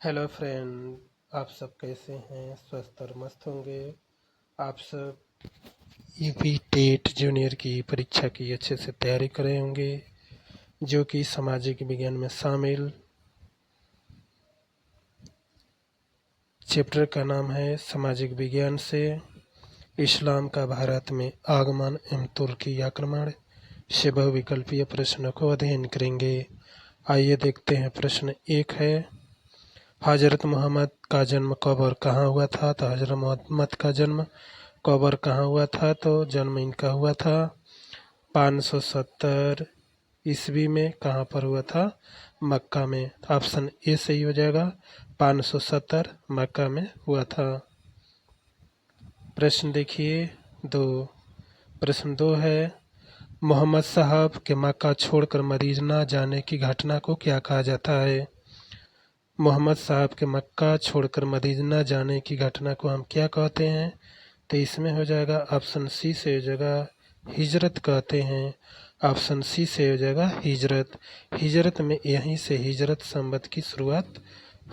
Hello friend. आप सब कैसे हैं? स्वस्थ और मस्त होंगे। आप सब यूपी टेट जूनियर की परीक्षा की अच्छे से तैयारी कर रहे होंगे, जो कि सामाजिक विज्ञान में शामिल। चैप्टर का नाम है सामाजिक विज्ञान से इस्लाम का भारत में आगमन एवं तुर्की आक्रमण से बहुविकल्पीय प्रश्नों को अध्ययन करेंगे। आइए देखते हैं। प्रश्न 1 है, हजरत मोहम्मद का जन्म कब और कहाँ हुआ था? तो हजरत मोहम्मद का जन्म कब और कहाँ हुआ था? तो जन्म इनका हुआ था 570 ईस्वी में। कहाँ पर हुआ था? मक्का में। ऑप्शन ए सही हो जाएगा, 570 मक्का में हुआ था। प्रश्न देखिए 2। प्रश्न 2 है, मोहम्मद साहब के मक्का छोड़कर मदीना जाने की घटना को क्या कहा जाता है? मोहम्मद साहब के मक्का छोड़कर मदीना जाने की घटना को हम क्या कहते हैं? तो इसमें हो जाएगा ऑप्शन सी से हो जाएगा हिजरत कहते हैं। ऑप्शन सी से हो जाएगा हिजरत। हिजरत में यहीं से हिजरत संबत की शुरुआत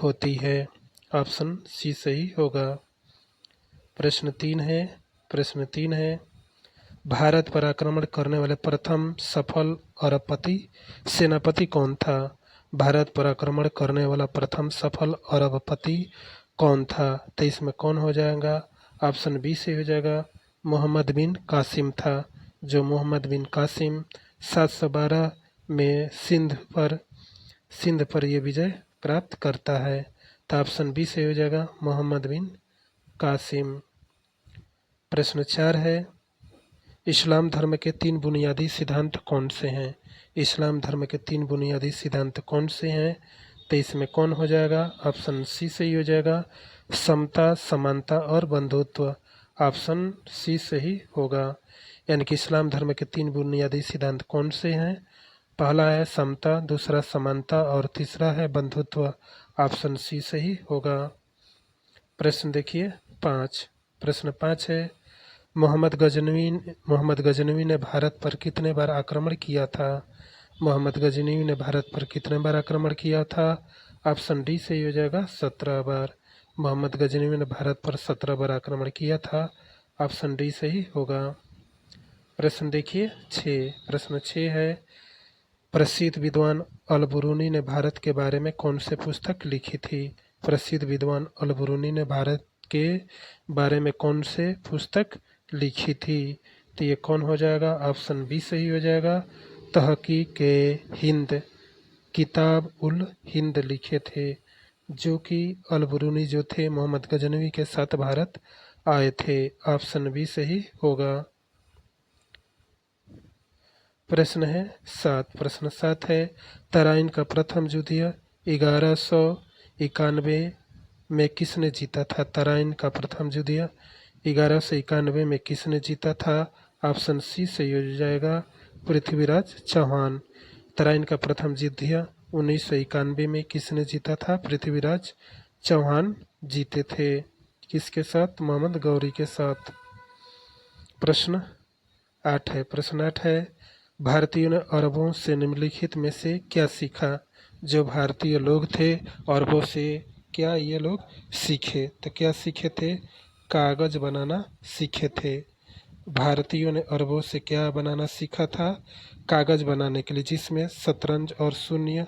होती है। ऑप्शन सी सही होगा। प्रश्न तीन है, भारत पर आक्रमण करने वाले प्रथम सफल अरबपति सेनापति कौन था? भारत पर आक्रमण करने वाला प्रथम सफल अरबपति कौन था? तो इसमें कौन हो जाएगा? ऑप्शन बी से हो जाएगा मोहम्मद बिन कासिम था। जो मोहम्मद बिन कासिम 712 में सिंध पर ये विजय प्राप्त करता है। तो ऑप्शन बी से हो जाएगा मोहम्मद बिन कासिम। प्रश्न 4 है, इस्लाम धर्म के 3 बुनियादी सिद्धांत कौन से हैं? इस्लाम धर्म के 3 बुनियादी सिद्धांत कौन से हैं? तो इसमें कौन हो जाएगा? ऑप्शन सी सही हो जाएगा, समता, समानता और बंधुत्व। ऑप्शन सी सही होगा। यानी कि इस्लाम धर्म के 3 बुनियादी सिद्धांत कौन से हैं? पहला है समता, दूसरा समानता और तीसरा है बंधुत्व। ऑप्शन सी सही होगा। प्रश्न देखिए 5। प्रश्न 5 है, मोहम्मद गजनवी ने भारत पर कितने बार आक्रमण किया था? मोहम्मद गजनवी ने भारत पर कितने बार आक्रमण किया था? ऑप्शन डी सही हो जाएगा 17 बार। मोहम्मद गजनवी ने भारत पर 17 बार आक्रमण किया था। ऑप्शन डी सही होगा। प्रश्न देखिए 6। प्रश्न 6 है, प्रसिद्ध विद्वान अल-बुरूनी ने भारत के बारे में कौन से पुस्तक लिखी थी? प्रसिद्ध विद्वान अल-बुरूनी ने भारत के बारे में कौन से पुस्तक लिखी थी? तो ये कौन हो जाएगा? ऑप्शन बी सही हो जाएगा, तहकीक हिंद, किताब उल हिंद लिखे थे। जो कि अल-बुरूनी जो थे मोहम्मद गजनवी के साथ भारत आए थे। ऑप्शन बी सही होगा। प्रश्न 7 है, तराइन का प्रथम युद्ध 1191 में किसने जीता था? तराइन का प्रथम युद्ध 1191 में किसने जीता था? ऑप्शन सी सही हो जाएगा, पृथ्वीराज चौहान। तराइन का प्रथम युद्ध 1991 में किसने जीता था? पृथ्वीराज चौहान जीते थे। किसके साथ? मोहम्मद गौरी के साथ। प्रश्न 8 है, भारतीयों ने अरबों से निम्नलिखित में से क्या सीखा? जो भारतीय लोग थे अरबों से क्या ये लोग सीखे? तो क्या सीखे थे? कागज बनाना सीखे थे। भारतीयों ने अरबों से क्या बनाना सीखा था? कागज बनाने के लिए, जिसमें शतरंज और शून्य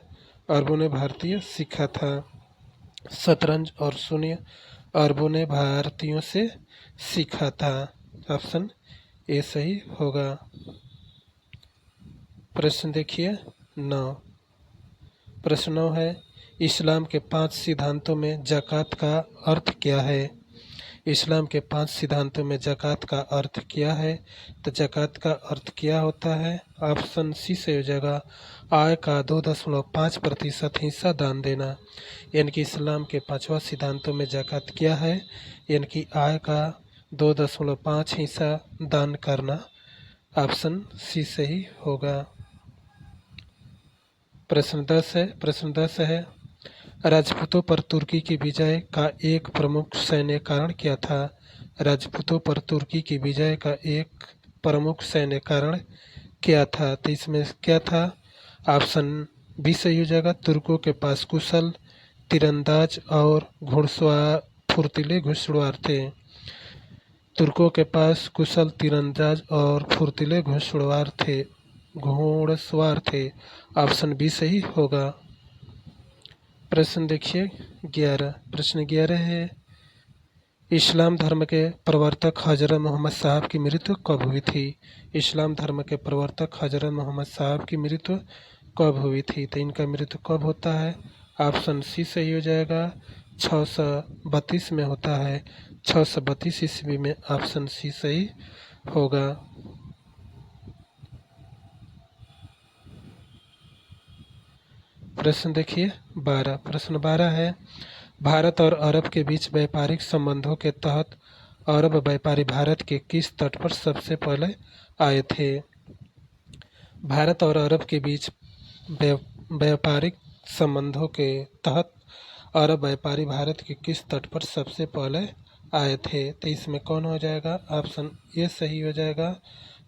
अरबों ने भारतीय सीखा था। शतरंज और शून्य अरबों ने भारतीयों से सीखा था। ऑप्शन ए सही होगा। प्रश्न देखिए 9। प्रश्न 9 है, इस्लाम के 5 सिद्धांतों में ज़कात का अर्थ क्या है? इस्लाम के 5 सिद्धांतों में ज़कात का अर्थ क्या है? तो ज़कात का अर्थ क्या होता है? ऑप्शन सी से हो जाएगा, आय का 2.5% हिस्सा दान देना। यानी कि इस्लाम के 5वां सिद्धांतों में ज़कात क्या है? यानी कि आय का 2.5 हिस्सा दान करना। ऑप्शन सी सही होगा। प्रश्न 10 है, राजपूतों पर तुर्की की विजय का एक प्रमुख सैन्य कारण क्या था? राजपूतों पर तुर्की की विजय का एक प्रमुख सैन्य कारण क्या था? तो इसमें क्या था? ऑप्शन बी सही हो जाएगा, तुर्कों के पास कुशल तीरंदाज और घुड़सवार फुर्तीले घुड़सवार थे। तुर्कों के पास कुशल तीरंदाज और फुर्तीले घुड़सवार थे। ऑप्शन बी सही होगा। प्रश्न देखिए 11। प्रश्न 11 है, इस्लाम धर्म के प्रवर्तक हजरत मोहम्मद साहब की मृत्यु कब हुई थी? इस्लाम धर्म के प्रवर्तक हजरत मोहम्मद साहब की मृत्यु कब हुई थी? तो इनका मृत्यु कब होता है? ऑप्शन सी सही हो जाएगा, 632 में होता है। 632 ईस्वी में ऑप्शन सी सही होगा। प्रश्न देखिए 12। प्रश्न 12 है, भारत और अरब के बीच व्यापारिक संबंधों के तहत अरब व्यापारी भारत के किस तट पर सबसे पहले आए थे? भारत और अरब के बीच व्यापारिक संबंधों के तहत अरब व्यापारी भारत के किस तट पर सबसे पहले आए थे? तो इसमें कौन हो जाएगा? ऑप्शन ए सही हो जाएगा,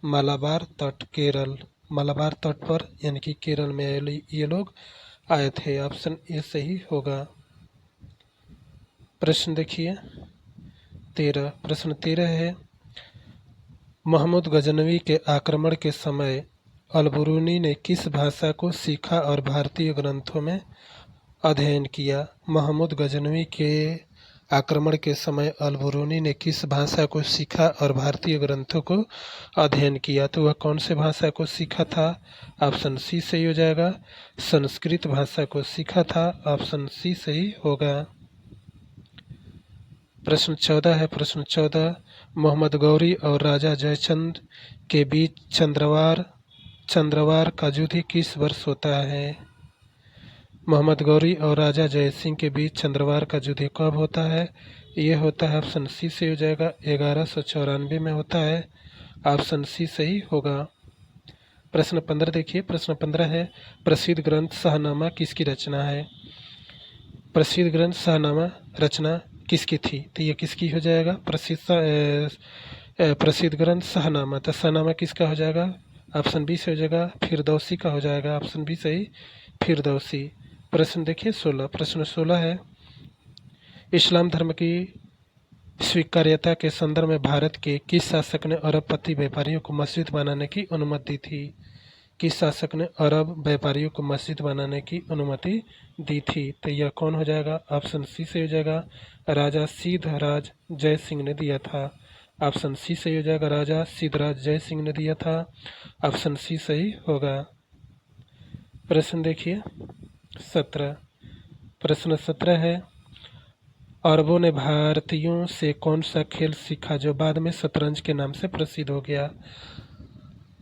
मालाबार तट, केरल। मालाबार तट पर यानी कि केरल में ये लोग आए थे। ऑप्शन ए सही होगा। प्रश्न देखिए 13। प्रश्न 13 है, महमूद गजनवी के आक्रमण के समय अल-बिरूनी ने किस भाषा को सीखा और भारतीय ग्रंथों में अध्ययन किया? महमूद गजनवी के आक्रमण के समय अल-बिरूनी ने किस भाषा को सीखा और भारतीय ग्रंथों को अध्ययन किया? तो वह कौन से भाषा को सीखा था? ऑप्शन सी सही हो जाएगा, संस्कृत भाषा को सीखा था। ऑप्शन सी सही होगा। प्रश्न 14 है। प्रश्न 14, मोहम्मद गौरी और राजा जयचंद के बीच चंद्रवार का युद्ध किस वर्ष होता है? मोहम्मद गौरी और राजा जय सिंह के बीच चंद्रवार का युद्ध कब होता है? ये होता है, ऑप्शन सी से हो जाएगा, 1194 में होता है। ऑप्शन सी सही होगा। प्रश्न 15 देखिए। प्रश्न 15 है, प्रसिद्ध ग्रंथ शाहनामा किसकी रचना है? प्रसिद्ध ग्रंथ शाहनामा रचना किसकी थी? तो ये किसकी हो जाएगा? प्रसिद्ध ग्रंथ शाहनामा। तो शाहनामा किसका हो जाएगा? ऑप्शन बी से हो जाएगा, फिरदौसी का हो जाएगा। ऑप्शन बी सही, फिरदौसी। प्रश्न देखिए 16। प्रश्न 16 है, इस्लाम धर्म की स्वीकार्यता के संदर्भ में भारत के किस शासक ने अरबपति व्यापारियों को मस्जिद बनाने की अनुमति दी थी? किस शासक ने अरब व्यापारियों को मस्जिद बनाने की अनुमति दी थी? तो यह कौन हो जाएगा? ऑप्शन सी से हो जाएगा, राजा सिद्धराज जय सिंह ने दिया था। ऑप्शन सी सही हो जाएगा, राजा सिद्धराज जय सिंह ने दिया था। ऑप्शन सी सही होगा। प्रश्न देखिए 17। प्रश्न 17 है, अरबों ने भारतीयों से कौन सा खेल सीखा जो बाद में शतरंज के नाम से प्रसिद्ध हो गया?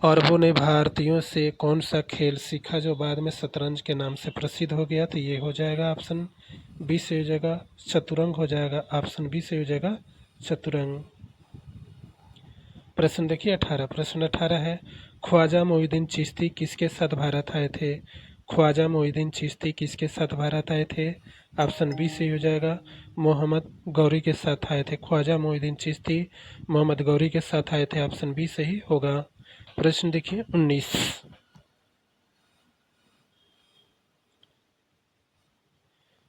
अरबों ने भारतीयों से कौन सा खेल सीखा जो बाद में शतरंज के नाम से प्रसिद्ध हो गया? तो ये हो जाएगा, ऑप्शन बी से हो जाएगा, चतुरंग हो जाएगा। ऑप्शन बी से हो जाएगा, चतुरंग। प्रश्न देखिए 18। प्रश्न 18 है, ख्वाजा मोइनुद्दीन चिश्ती किसके साथ भारत आए थे? ख्वाजा मोइनुद्दीन चिश्ती किसके साथ भारत आए थे? ऑप्शन बी से हो जाएगा, मोहम्मद गौरी के साथ आए थे। ख्वाजा मोइनुद्दीन चिश्ती मोहम्मद गौरी के साथ आए थे। ऑप्शन बी सही होगा। प्रश्न देखिए 19।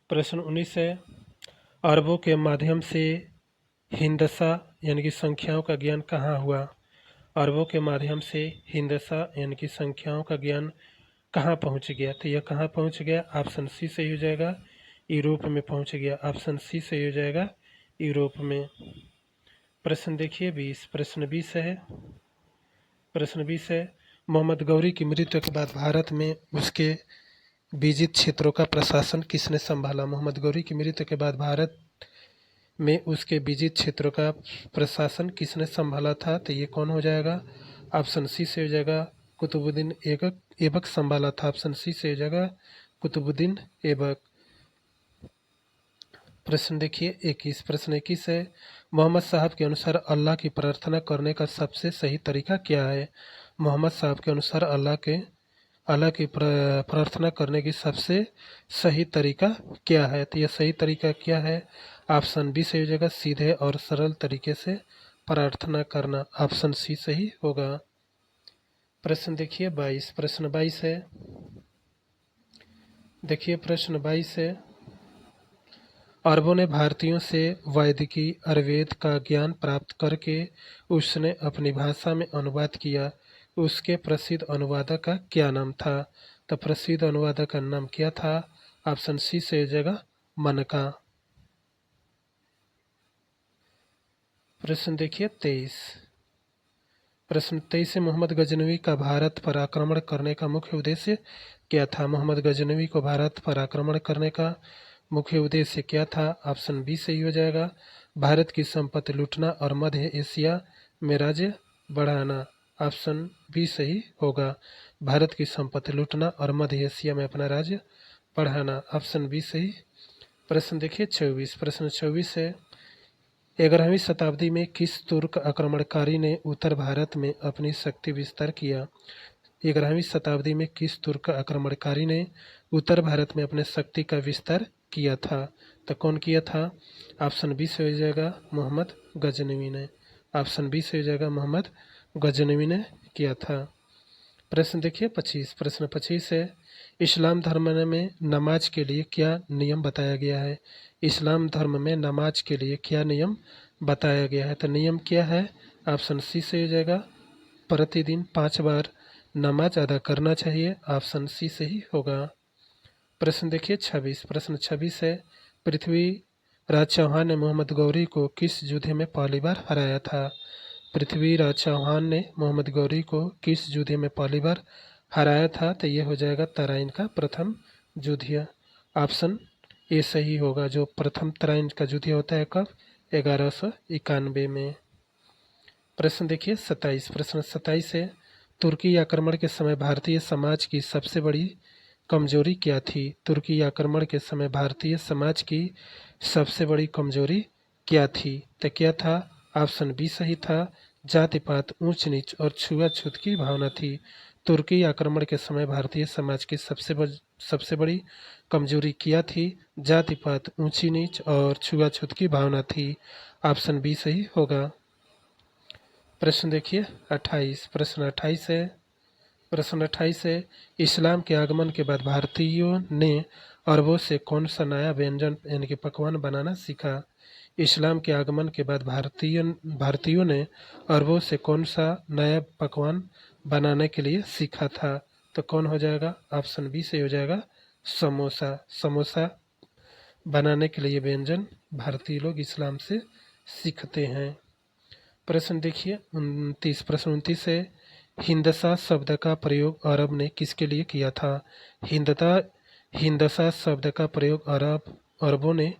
प्रश्न 19 है, अरबों के माध्यम से हिंदसा यानी कि संख्याओं का ज्ञान कहाँ हुआ? अरबों के माध्यम से हिंदसा यानी कि संख्याओं का ज्ञान कहाँ पहुँच गया? तो यह कहाँ पहुँच गया? ऑप्शन सी सही हो जाएगा, यूरोप में पहुँच गया। ऑप्शन सी सही हो जाएगा, यूरोप में। प्रश्न देखिए 20। प्रश्न 20 है, प्रश्न 20 है, मोहम्मद गौरी की मृत्यु के बाद भारत में उसके विजित क्षेत्रों का प्रशासन किसने संभाला? मोहम्मद गौरी की मृत्यु के बाद भारत में उसके विजित क्षेत्रों का प्रशासन किसने संभाला था? तो ये कौन हो जाएगा? ऑप्शन सी से हो जाएगा, कुतुबुद्दीन ऐबक संभाला था। ऑप्शन सी से हो जाएगा, कुतुबुद्दीन ऐबक। प्रश्न देखिए 21। प्रश्न 21 है, मोहम्मद साहब के अनुसार अल्लाह की प्रार्थना करने का सबसे सही तरीका क्या है? मोहम्मद साहब के अनुसार अल्लाह की प्रार्थना करने की सबसे सही तरीका क्या है? तो यह सही तरीका क्या है? ऑप्शन बी सही हो जाएगा, सीधे और सरल तरीके से प्रार्थना करना। ऑप्शन सी सही होगा। प्रश्न देखिए 22। प्रश्न 22 है, देखिए प्रश्न 22 है, अरबों ने भारतीयों से वैदिकी आयुर्वेद का ज्ञान प्राप्त करके उसने अपनी भाषा में अनुवाद किया। उसके प्रसिद्ध अनुवादक का क्या नाम था? तो प्रसिद्ध अनुवादक का नाम क्या था? ऑप्शन सी सही हो जाएगा, मनका। प्रश्न देखिए 23। प्रश्न 23 से मोहम्मद गजनवी का भारत पर आक्रमण करने का मुख्य उद्देश्य क्या था? मोहम्मद गजनवी को भारत पर आक्रमण करने का मुख्य उद्देश्य क्या था? ऑप्शन बी सही हो जाएगा, भारत की संपत्ति लूटना और मध्य एशिया में राज्य बढ़ाना। ऑप्शन बी सही होगा, भारत की संपत्ति लूटना और मध्य एशिया में अपना राज्य बढ़ाना। ऑप्शन बी सही। प्रश्न देखिए 24। प्रश्न 24 है, 11वीं शताब्दी में किस तुर्क आक्रमणकारी ने उत्तर भारत में अपनी शक्ति विस्तार किया? 11वीं शताब्दी में किस तुर्क आक्रमणकारी ने उत्तर भारत में अपने शक्ति का विस्तार किया था? तो कौन किया था? ऑप्शन बी से हो जाएगा, मोहम्मद गजनवी ने। ऑप्शन बी से हो जाएगा, मोहम्मद गजनवी ने किया था। प्रश्न देखिए 25। प्रश्न 25 है, इस्लाम धर्म में नमाज के लिए क्या नियम बताया गया है? इस्लाम धर्म में नमाज के लिए क्या नियम बताया गया है? तो नियम क्या है? ऑप्शन सी से हो जाएगा, प्रतिदिन 5 बार नमाज अदा करना चाहिए। ऑप्शन सी से ही होगा। प्रश्न देखिए 26। प्रश्न 26 है, पृथ्वीराज चौहान ने मोहम्मद गौरी को किस युद्ध में पहली बार हराया था? पृथ्वीराज चौहान ने मोहम्मद गौरी को किस युद्ध में पहली बार हराया था? तो ये हो जाएगा तराइन का प्रथम युद्ध। ऑप्शन ए सही होगा, जो प्रथम तराइन का युद्ध होता है कब? 1191 में। प्रश्न देखिए 27। प्रश्न 27 है, तुर्की आक्रमण के समय भारतीय समाज की सबसे बड़ी कमजोरी क्या थी? तुर्की आक्रमण के समय भारतीय समाज की सबसे बड़ी कमजोरी क्या थी? तो क्या था? ऑप्शन बी सही था, जाति पात, ऊंच नीच और छुआछूत की भावना थी। तुर्की आक्रमण के समय भारतीय समाज की सबसे बड़ी कमजोरी क्या थी? जाति पात, ऊंची नीच और छुआछूत की भावना थी। ऑप्शन बी सही होगा। प्रश्न देखिए 28। प्रश्न 28 है, प्रश्न 28 है, इस्लाम के आगमन के बाद भारतीयों ने अरबों से कौन सा नया व्यंजन यानी कि पकवान बनाना सीखा? इस्लाम के आगमन के बाद भारतीयों ने अरबों से कौन सा नया पकवान बनाने के लिए सीखा था? तो कौन हो जाएगा? ऑप्शन बी से हो जाएगा, समोसा। समोसा बनाने के लिए व्यंजन भारतीय लोग इस्लाम से सीखते हैं। प्रश्न देखिए 29। प्रश्न 29 है, हिंदसा शब्द का प्रयोग अरब ने किसके लिए किया था? हिंदसा शब्द का प्रयोग अरबों ने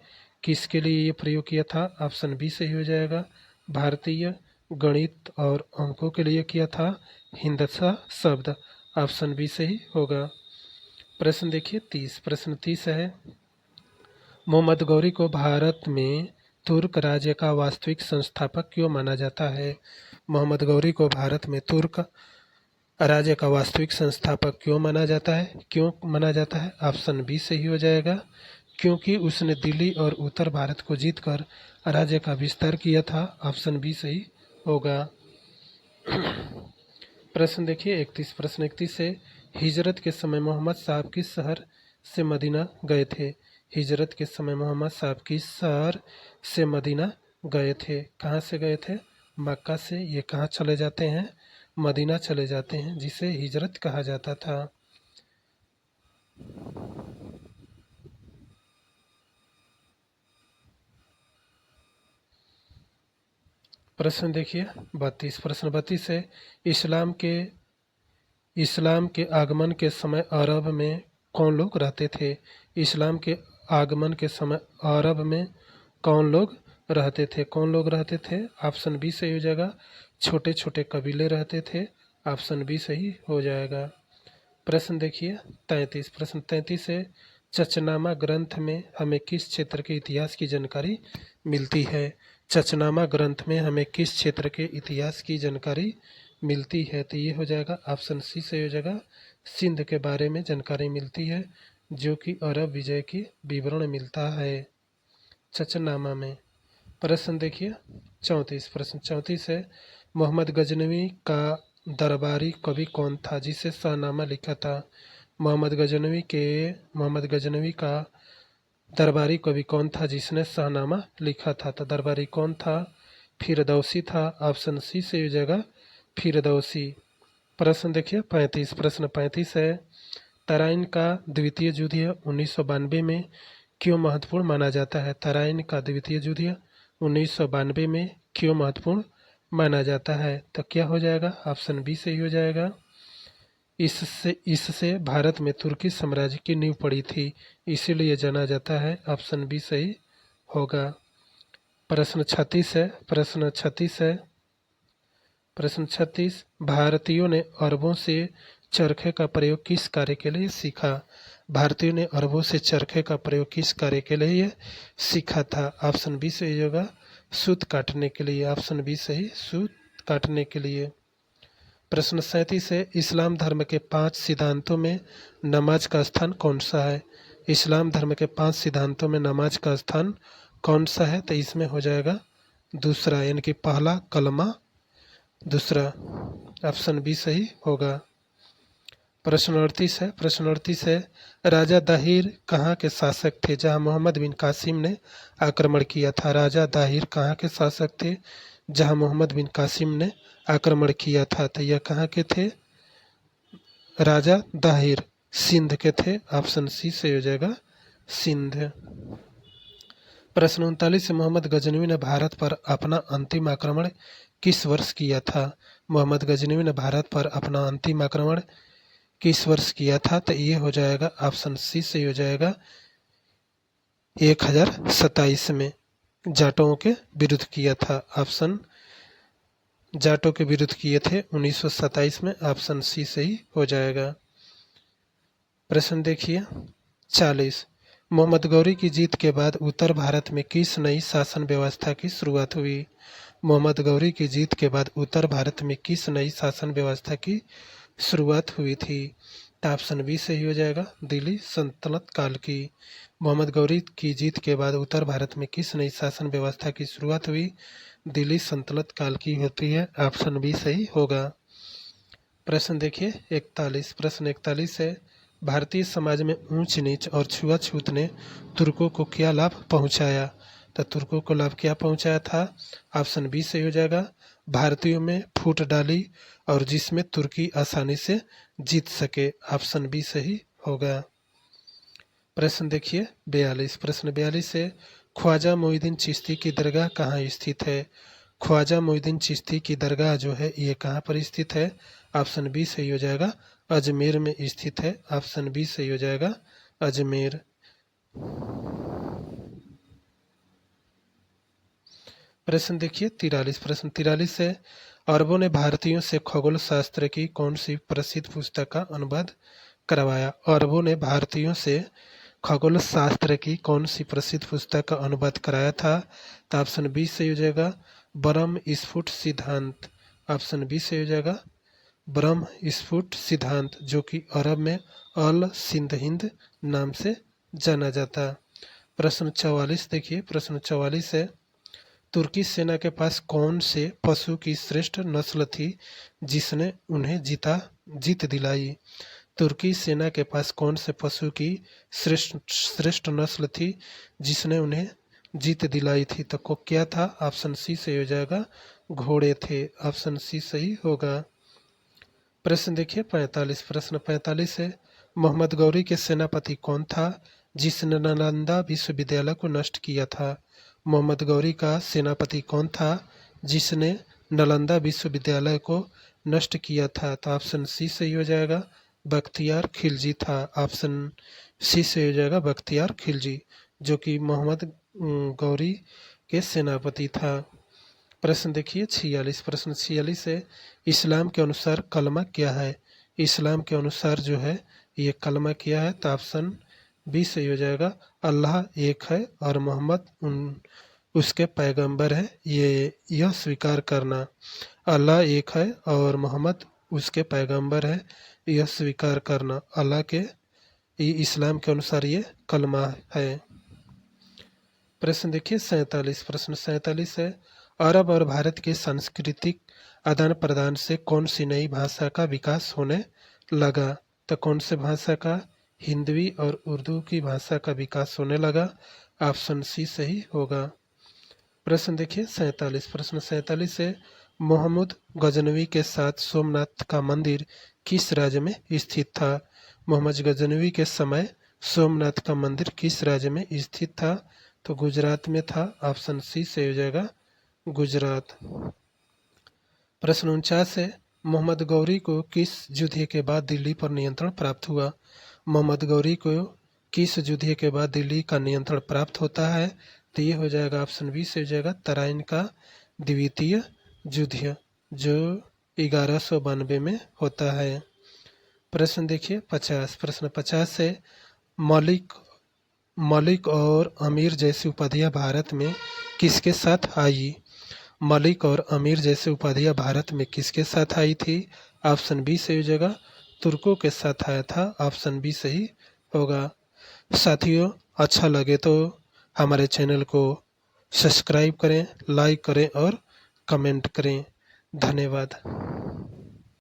किसके लिए ये प्रयोग किया था? ऑप्शन बी सही हो जाएगा, भारतीय गणित और अंकों के लिए किया था हिंदसा शब्द। ऑप्शन बी सही होगा। प्रश्न देखिए 30। प्रश्न 30 है, मोहम्मद गौरी को भारत में तुर्क राज्य का वास्तविक संस्थापक क्यों माना जाता है? मोहम्मद गौरी को भारत में तुर्क राज्य का वास्तविक संस्थापक क्यों माना जाता है? क्यों माना जाता है? ऑप्शन बी सही हो जाएगा, क्योंकि उसने दिल्ली और उत्तर भारत को जीतकर राज्य का विस्तार किया था। ऑप्शन बी सही होगा। प्रश्न देखिए 31। प्रश्न 31 से, हिजरत के समय मोहम्मद साहब किस शहर से मदीना गए थे? हिजरत के समय मोहम्मद साहब किस शहर से मदीना गए थे? कहाँ से गए थे? मक्का से। ये कहाँ चले जाते हैं? मदीना चले जाते हैं, जिसे हिजरत कहा जाता था। प्रश्न देखिए 32। प्रश्न 32 है, इस्लाम के आगमन के समय अरब में कौन लोग रहते थे? इस्लाम के आगमन के समय अरब में कौन लोग रहते थे? कौन लोग रहते थे? ऑप्शन बी सही हो जाएगा, छोटे छोटे कबीले रहते थे। ऑप्शन बी सही हो जाएगा। प्रश्न देखिए 33। प्रश्न 33 है, चचनामा ग्रंथ में हमें किस क्षेत्र के इतिहास की जानकारी मिलती है? चचनामा ग्रंथ में हमें किस क्षेत्र के इतिहास की जानकारी मिलती है? तो ये हो जाएगा, ऑप्शन सी से हो जाएगा, सिंध के बारे में जानकारी मिलती है, जो कि अरब विजय की विवरण मिलता है चचनामा में। प्रश्न देखिए 34। प्रश्न 34 है, मोहम्मद गजनवी का दरबारी कवि कौन था जिसे शाहनामा लिखा था? मोहम्मद गजनवी का दरबारी कवि कौन था जिसने शाहनामा लिखा था? तो दरबारी कौन था? फिरदौसी था। ऑप्शन सी सही हो जाएगा, फिरदौसी। प्रश्न देखिए 35, प्रश्न 35 है, तराइन का द्वितीय युद्ध 1992 में क्यों महत्वपूर्ण माना जाता है? तराइन का द्वितीय युद्ध 1992 में क्यों महत्वपूर्ण माना जाता है? तो क्या हो जाएगा? ऑप्शन बी सही हो जाएगा। इससे भारत में तुर्की साम्राज्य की नींव पड़ी थी, इसीलिए जाना जाता है। ऑप्शन बी सही होगा। प्रश्न 36 है, प्रश्न 36 है, प्रश्न 36, भारतीयों ने अरबों से चरखे का प्रयोग किस कार्य के लिए सीखा? भारतीयों ने अरबों से चरखे का प्रयोग किस कार्य के लिए सीखा था? ऑप्शन बी सही होगा, सूत काटने के लिए। ऑप्शन बी सही, सूत काटने के लिए। प्रश्न 37 है, इस्लाम धर्म के 5 सिद्धांतों में नमाज का स्थान कौन सा है? इस्लाम धर्म के 5 सिद्धांतों में नमाज का स्थान कौन सा है? तो इसमें हो जाएगा दूसरा, यानी कि पहला कलमा, दूसरा। ऑप्शन बी सही होगा। प्रश्न 38 है, प्रश्न 38 है, राजा दाहिर कहाँ के शासक थे जहाँ मोहम्मद बिन कासिम ने आक्रमण किया था? राजा दाहिर कहाँ के शासक थे जहाँ मोहम्मद बिन कासिम ने आक्रमण किया था? तो यह कहाँ के थे? राजा दाहिर सिंध के थे। ऑप्शन सी से हो जाएगा, सिंध। प्रश्न 39 से, मोहम्मद गजनवी ने भारत पर अपना अंतिम आक्रमण किस वर्ष किया था? मोहम्मद गजनवी ने भारत पर अपना अंतिम आक्रमण किस वर्ष किया था? तो ये हो जाएगा, ऑप्शन सी से हो जाएगा 1027 में जाटों के विरुद्ध किया था। ऑप्शन जाटों के विरुद्ध किए थे 1927 में। ऑप्शन सी सही हो जाएगा। प्रश्न देखिए 40, मोहम्मद गौरी की जीत के बाद उत्तर भारत में किस नई शासन व्यवस्था की शुरुआत हुई? मोहम्मद गौरी की जीत के बाद उत्तर भारत में किस नई शासन व्यवस्था की शुरुआत हुई थी? तो ऑप्शन बी सही हो जाएगा, दिल्ली सल्तनत काल की। मोहम्मद गौरी की जीत के बाद उत्तर भारत में किस नई शासन व्यवस्था की शुरुआत हुई? दिल्ली सल्तनत काल की होती है। ऑप्शन बी सही होगा। प्रश्न देखिए 41, प्रश्न 41 है, भारतीय समाज में ऊंच नीच और छुआछूत ने तुर्कों को क्या लाभ पहुंचाया? तो तुर्कों को लाभ क्या पहुंचाया था? ऑप्शन बी सही हो जाएगा, भारतीयों में फूट डाली और जिसमें तुर्की आसानी से जीत सके। ऑप्शन बी सही होगा। प्रश्न देखिए 42, प्रश्न 42 है, ख्वाजा मोइनुद्दीन चिश्ती की दरगाह कहाँ स्थित है? ख्वाजा मोइनुद्दीन चिश्ती की दरगाह जो है ये कहाँ पर स्थित है? ऑप्शन बी सही हो जाएगा, अजमेर में स्थित है। ऑप्शन बी सही हो जाएगा, अजमेर। प्रश्न देखिए 43, प्रश्न 43 है, अरबों ने भारतीयों से खगोल शास्त्र की कौन सी प्रसिद्ध पुस्तक का अनुवाद करवाया? अरबों ने भारतीयों से खगोल शास्त्र की कौन सी प्रसिद्ध पुस्तक का अनुवाद कराया था? तो ऑप्शन बी सही हो जाएगा, ब्रह्म स्फुट सिद्धांत। ऑप्शन बी सही हो जाएगा, ब्रह्म स्फुट सिद्धांत, जो कि अरब में अल सिंध हिंद नाम से जाना जाता। प्रश्न 44 देखिए, प्रश्न 44 है, तुर्की सेना के पास कौन से पशु की श्रेष्ठ नस्ल थी जिसने उन्हें जीत दिलाई? तुर्की सेना के पास कौन से पशु की श्रेष्ठ नस्ल थी जिसने उन्हें जीत दिलाई थी? तो को क्या था? ऑप्शन सी सही हो जाएगा, घोड़े थे। ऑप्शन सी सही होगा। प्रश्न देखिए 45, प्रश्न 45 है, मोहम्मद गौरी के सेनापति कौन था जिसने नालंदा विश्वविद्यालय को नष्ट किया था? मोहम्मद गौरी का सेनापति कौन था जिसने नालंदा विश्वविद्यालय को नष्ट किया था? तो ऑप्शन सी सही हो जाएगा, बख्तियार खिलजी था। ऑप्शन सी से हो जाएगा, बख्तियार खिलजी, जो कि मोहम्मद गौरी के सेनापति था। प्रश्न देखिए 46, प्रश्न 46 है, इस्लाम के अनुसार कलमा क्या है? इस्लाम के अनुसार जो है ये कलमा क्या है? तो ऑप्शन बी सही हो जाएगा, अल्लाह एक है और मोहम्मद उसके पैगंबर है, यह स्वीकार करना। अल्लाह एक है और मोहम्मद उसके पैगंबर है, यह स्वीकार करना। अल्लाह के इस्लाम के अनुसार ये कलमा है। प्रश्न देखिए 47, प्रश्न 47 है, अरब और भारत के सांस्कृतिक आदान प्रदान से कौन सी नई भाषा का विकास होने लगा? तो कौन से भाषा का हिंदवी और उर्दू की भाषा का विकास होने लगा। ऑप्शन सी सही होगा। प्रश्न देखिए 47। प्रश्न 47 है, मोहम्मद गजनवी के साथ सोमनाथ का मंदिर किस राज्य में स्थित था? मोहम्मद गजनवी के समय सोमनाथ का मंदिर किस राज्य में स्थित था? तो गुजरात में था। ऑप्शन सी सही हो जाएगा, गुजरात। प्रश्न 49 है, मोहम्मद गौरी को किस युद्ध के बाद दिल्ली पर नियंत्रण प्राप्त हुआ? मोहम्मद गौरी को किस युद्ध के बाद दिल्ली का नियंत्रण प्राप्त होता है? तो ये हो जाएगा ऑप्शन बी से हो जाएगा तराइन का द्वितीय युद्ध, जो 1192 में होता है। प्रश्न देखिए 50। प्रश्न 50 है, मलिक और अमीर जैसी उपाधियां भारत में किसके साथ आई? मलिक और अमीर जैसी उपाधियां भारत में किसके साथ आई थी? ऑप्शन बी सही हो जाएगा, तुर्कों के साथ आया था। ऑप्शन बी सही होगा। साथियों, अच्छा लगे तो हमारे चैनल को सब्सक्राइब करें, लाइक करें और कमेंट करें। धन्यवाद।